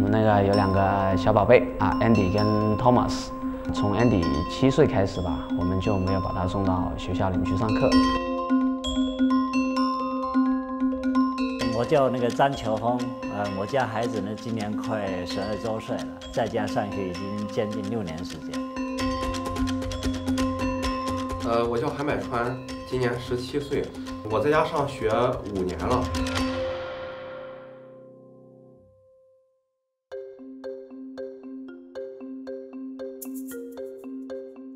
们那个有2个小宝贝啊，Andy 跟 Thomas。从 Andy 7岁开始吧，我们就没有把他送到学校里面去上课。我叫那个张球峰，我家孩子呢今年快12周岁了，在家上学已经将近6年时间。我叫韩百川，今年17岁，我在家上学5年了。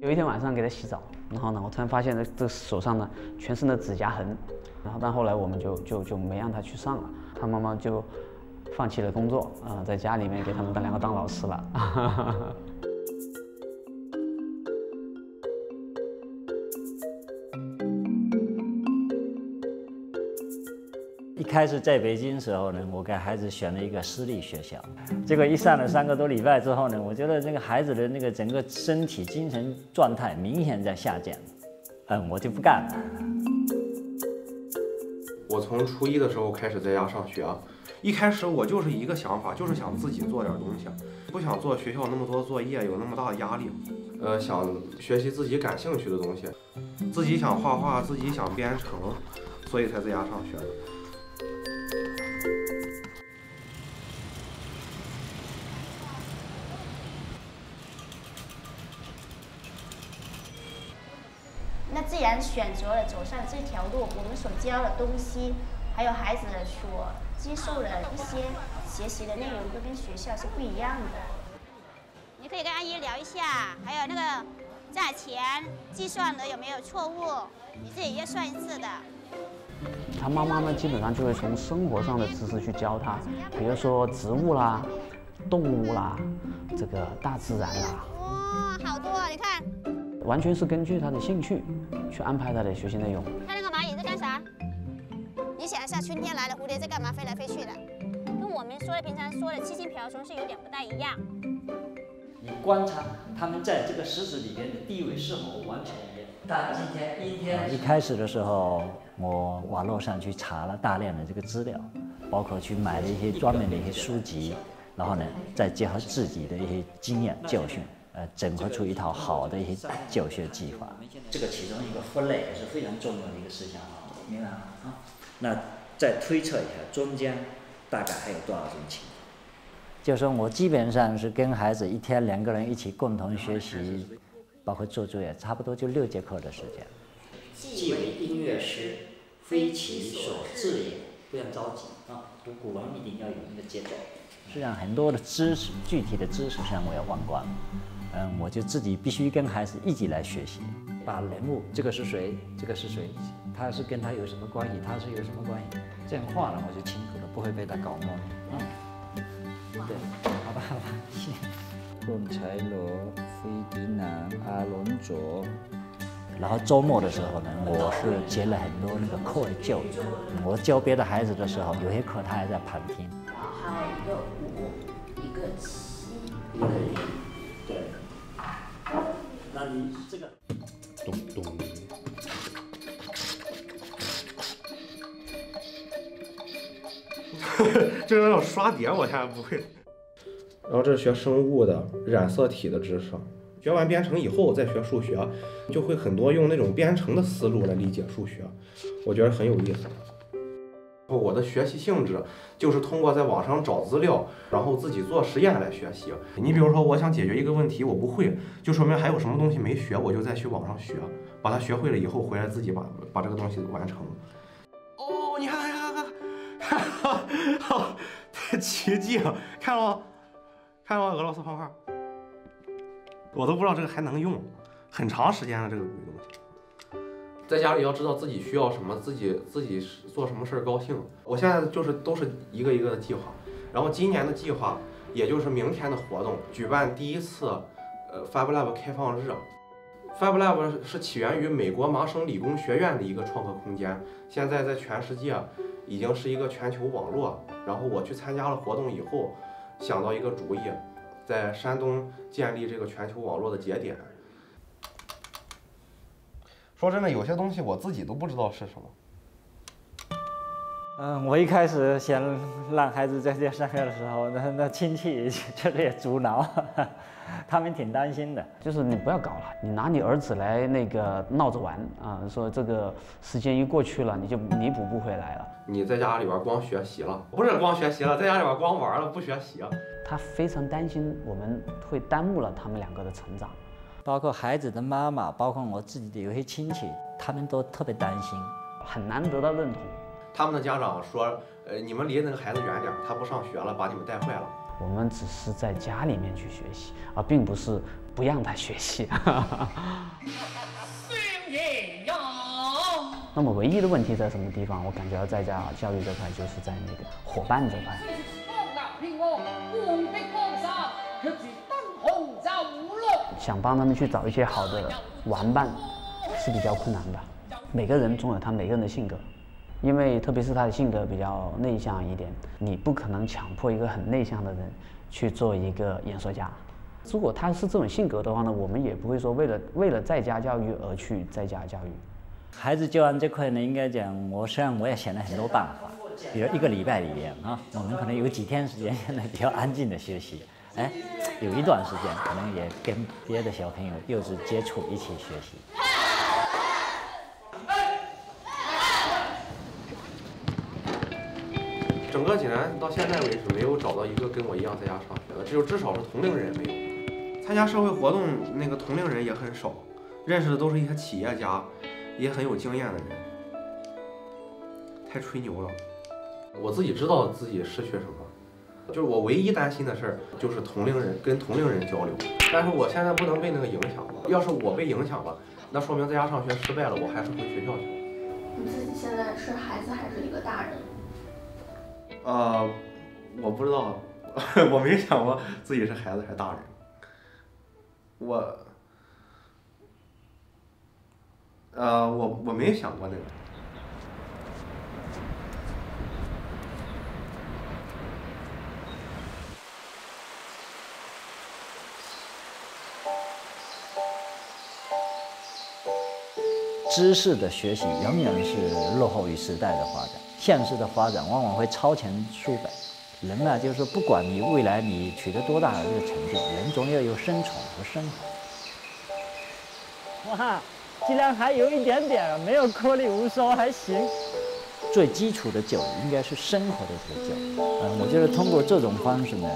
有一天晚上给他洗澡，然后呢，我突然发现这手上呢全是那指甲痕，然后但后来我们就没让他去上了，他妈妈就放弃了工作在家里面给他们2个当老师了。一开始在北京的时候呢，我给孩子选了一个私立学校，结果一上了3个多礼拜之后呢，我觉得那个孩子的那个整个身体精神状态明显在下降，我就不干了。我从初1的时候开始在家上学，一开始我就是一个想法，就是想自己做点东西，不想做学校那么多作业，有那么大的压力，想学习自己感兴趣的东西，自己想画画，自己想编程，所以才在家上学的。那既然选择了走上这条路，我们所教的东西，还有孩子所接受的一些学习的内容，都跟学校是不一样的。你可以跟阿姨聊一下，还有那个价钱计算的有没有错误，你自己要算一次的。他妈妈呢，基本上就会从生活上的知识去教他，比如说植物啦、动物啦、这个大自然啦。哇，好多啊！你看。完全是根据他的兴趣去安排他的学习内容。看那个蚂蚁在干啥？你想一下，春天来了，蝴蝶在干嘛？飞来飞去的，跟我们说的平常说的七星瓢虫是有点不太一样。你观察他们在这个石子里边的地位是否完全一样。但今天阴天。一开始的时候，我网络上去查了大量的这个资料，包括去买了一些专门的一些书籍，然后呢，再结合自己的一些经验教训。整合出一套好的一些教学计划，这个其中一个分类也是非常重要的一个事项啊，明白吗？那再推测一下，中间大概还有多少种情况？就是说我基本上是跟孩子一天2个人一起共同学习，包括做作业，差不多就6节课的时间。既为音乐师，非其所志也，不要着急啊，读古文一定要有一个节奏。实际上很多的知识，具体的知识上我要忘光。我就自己必须跟孩子一起来学习，把人物这个是谁，这个是谁，他是跟他有什么关系，他是有什么关系，这样画了我就清楚了，不会被他搞懵。对，好吧，谢谢。贡柴罗、费迪南、阿隆佐。然后周末的时候呢，我是接了很多那个课外教育。我教别的孩子的时候，有些课他还在旁听。还有一个5，一个7，一个0。对。那你这个咚咚，这个要刷碟，我现在不会。然后这是学生物的染色体的知识，学完编程以后再学数学，就会很多用那种编程的思路来理解数学，我觉得很有意思。我的学习性质就是通过在网上找资料，然后自己做实验来学习。你比如说，我想解决一个问题，我不会，就说明还有什么东西没学，我就再去网上学，把它学会了以后，回来自己把这个东西完成。哦，你看，好，奇迹，看了吗？看了吗？俄罗斯方块，我都不知道这个还能用，很长时间了这个鬼东西。在家里要知道自己需要什么，自己做什么事儿高兴。我现在都是一个一个的计划，然后今年的计划，也就是明天的活动，举办第1次FabLab 开放日。FabLab 是起源于美国麻省理工学院的一个创客空间，现在在全世界已经是一个全球网络。然后我去参加了活动以后，想到一个主意，在山东建立这个全球网络的节点。说真的，有些东西我自己都不知道是什么。我一开始想让孩子在家上课的时候，那亲戚就是也阻挠，他们挺担心的。就是你不要搞了，你拿你儿子来那个闹着玩啊，说这个时间一过去了，你就弥补不回来了。你在家里边光学习了，不是光学习了，在家里边光玩了，不学习。他非常担心我们会耽误了他们两个的成长，包括孩子的妈妈，包括我自己的有些亲戚，他们都特别担心，很难得到认同。他们的家长说，你们离那个孩子远点，他不上学了，把你们带坏了。我们只是在家里面去学习，而并不是不让他学习。那么唯一的问题在什么地方？我感觉在家教育这块就是在那个伙伴这块。想帮他们去找一些好的玩伴是比较困难的。每个人总有他每个人的性格。因为特别是他的性格比较内向一点，你不可能强迫一个很内向的人去做一个演说家。如果他是这种性格的话呢，我们也不会说为了在家教育而去在家教育。孩子教案这块呢，应该讲，实际上我也想了很多办法，比如1个礼拜里面啊，我们可能有几天时间现在比较安静的学习，有一段时间可能也跟别的小朋友幼稚接触一起学习。整个济南到现在为止没有找到一个跟我一样在家上学的，只有至少是同龄人没有。参加社会活动那个同龄人也很少，认识的都是一些企业家，也很有经验的人。太吹牛了，我自己知道自己失去什么，就是我唯一担心的事儿就是跟同龄人交流，但是我现在不能被那个影响了。要是我被影响了，那说明在家上学失败了，我还是回学校去了。你自己现在是孩子还是一个大人？我不知道，我没想过自己是孩子还是大人。我没想过那个。知识的学习永远是落后于时代的发展，现实的发展往往会超前书本。人呢，就是说，不管你未来你取得多大的这个成就，人总要有生存和生活。哇，竟然还有一点点，没有颗粒无收，还行。最基础的教育应该是生活的这个教育。我觉得通过这种方式呢，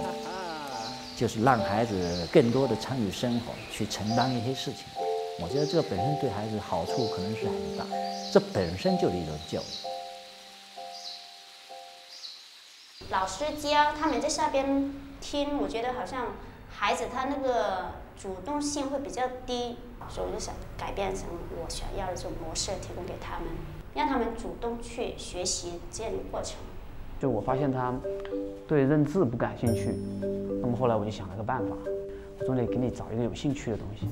就是让孩子更多的参与生活，去承担一些事情。我觉得这个本身对孩子好处可能是很大，这本身就是一种教育。老师教他们在下边听，我觉得好像孩子他那个主动性会比较低，所以我就想改变成我想要的这种模式，提供给他们，让他们主动去学习这样的过程。就我发现他对认字不感兴趣，那么后来我就想了个办法，我说得给你找一个有兴趣的东西。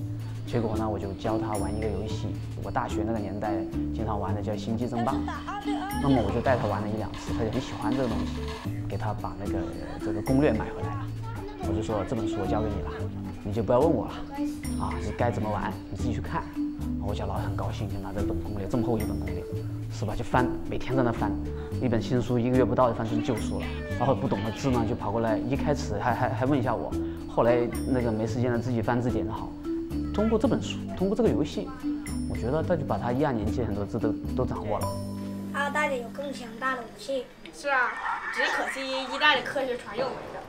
结果呢，我就教他玩一个游戏，我大学那个年代经常玩的叫《星际争霸》，那么我就带他玩了1、2次，他就很喜欢这个东西，给他把这个攻略买回来了。我就说这本书我交给你了，你就不要问我了，你该怎么玩你自己去看。我小老很高兴，就拿这本攻略，这么厚一本攻略，是吧？就翻，每天在那翻，一本新书1个月不到就翻成旧书了。然后不懂的字呢，就跑过来，一开始还问一下我，后来那个没时间了，自己翻字典好。通过这本书，通过这个游戏，我觉得他就把他1、2年级很多字都掌握了。2代的有更强大的武器。是啊，只可惜1代的科学传又没了。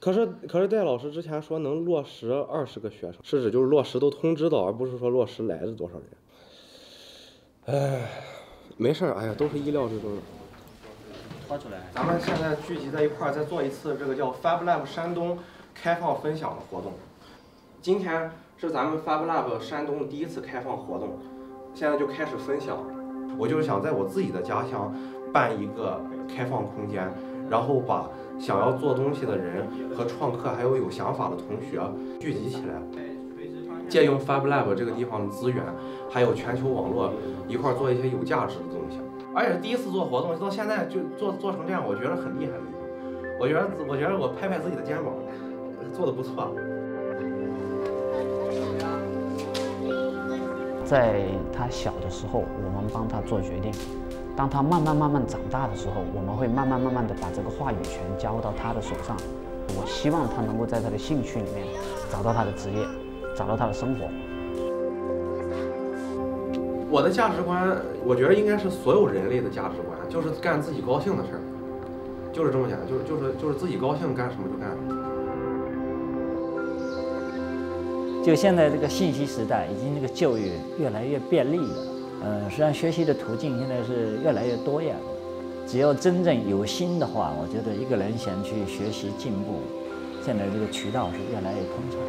可是戴老师之前说能落实20个学生，是指就是落实都通知到，而不是说落实来的多少人。没事儿，哎呀，都是意料之中的。拖出来。咱们现在聚集在一块儿，再做一次这个叫 FabLab 山东开放分享的活动。今天是咱们 FabLab 山东第1次开放活动，现在就开始分享。我就是想在我自己的家乡办一个开放空间，然后把想要做东西的人和创客还有想法的同学聚集起来，借用 FabLab 这个地方的资源，还有全球网络一块儿做一些有价值的东西。而且是第1次做活动，到现在就做成这样，我觉得很厉害了已经。我觉得我拍拍自己的肩膀，做得不错。在他小的时候，我们帮他做决定；当他慢慢长大的时候，我们会慢慢的把这个话语权交到他的手上。我希望他能够在他的兴趣里面找到他的职业，找到他的生活。我的价值观，我觉得应该是所有人类的价值观，就是干自己高兴的事儿，就是这么简单，就是自己高兴干什么就干。就现在这个信息时代，已经这个就业越来越便利了。实际上学习的途径现在是越来越多样了。只要真正有心的话，我觉得一个人想去学习进步，现在这个渠道是越来越通畅。